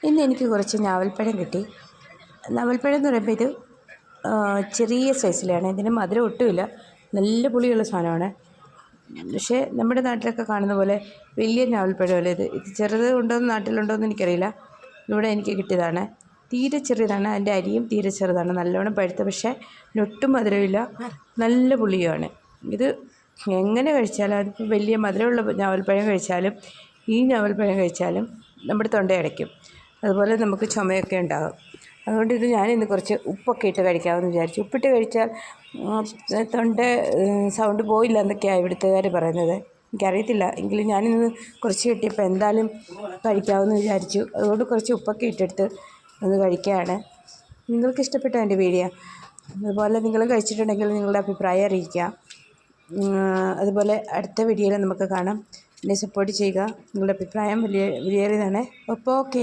ഇന്ന് എനിക്ക് കുറച്ച് ഞാവൽപ്പഴം കിട്ടി. ഞാവൽപ്പഴം എന്ന് പറയുമ്പോൾ ഇത് ചെറിയ സൈസിലാണ്. ഇതിന് മധുരം ഒട്ടുമില്ല, നല്ല പുളിയുള്ള സാധനമാണ്. പക്ഷേ നമ്മുടെ നാട്ടിലൊക്കെ കാണുന്ന പോലെ വലിയ ഞാവൽപ്പഴമല്ല ഇത്. ചെറുത് ഉണ്ടോയെന്ന് നാട്ടിലുണ്ടോയെന്ന് എനിക്കറിയില്ല. ഇവിടെ എനിക്ക് കിട്ടിയതാണ്. തീരെ ചെറിയതാണ്, അതിൻ്റെ അരിയും തീരെ ചെറുതാണ്. നല്ലോണം പഴുത്ത, പക്ഷേ ഒട്ടും മധുരമില്ല, നല്ല പുളിയുമാണ്. ഇത് എങ്ങനെ കഴിച്ചാലും, അതിപ്പോൾ വലിയ മധുരമുള്ള ഞാവൽപ്പഴം കഴിച്ചാലും ഈ ഞാവൽപ്പഴം കഴിച്ചാലും നമ്മുടെ തൊണ്ട അടയ്ക്കും. അതുപോലെ നമുക്ക് ചുമയൊക്കെ ഉണ്ടാകും. അതുകൊണ്ട് ഇത് ഞാനിന്ന് കുറച്ച് ഉപ്പൊക്കെ ഇട്ട് കഴിക്കാമെന്ന് വിചാരിച്ചു. ഉപ്പിട്ട് കഴിച്ചാൽ തൊണ്ട സൗണ്ട് പോയില്ല എന്നൊക്കെയാണ് ഇവിടുത്തുകാർ പറയുന്നത്. എനിക്കറിയത്തില്ല, എങ്കിലും ഞാനിന്ന് കുറച്ച് കിട്ടിയപ്പോൾ എന്തായാലും കഴിക്കാമെന്ന് വിചാരിച്ചു. അതുകൊണ്ട് കുറച്ച് ഉപ്പൊക്കെ ഇട്ടെടുത്ത് ഒന്ന് കഴിക്കുകയാണ്. നിങ്ങൾക്ക് ഇഷ്ടപ്പെട്ടോ എൻ്റെ വീഡിയോ? അതുപോലെ നിങ്ങൾ കഴിച്ചിട്ടുണ്ടെങ്കിൽ നിങ്ങളുടെ അഭിപ്രായം അറിയിക്കുക. അതുപോലെ അടുത്ത വീഡിയോയിൽ നമുക്ക് കാണാം. എന്നെ സപ്പോർട്ട് ചെയ്യുക. നിങ്ങളുടെ അഭിപ്രായം വിലയേറിയതാണ്. അപ്പോൾ ഓക്കെ.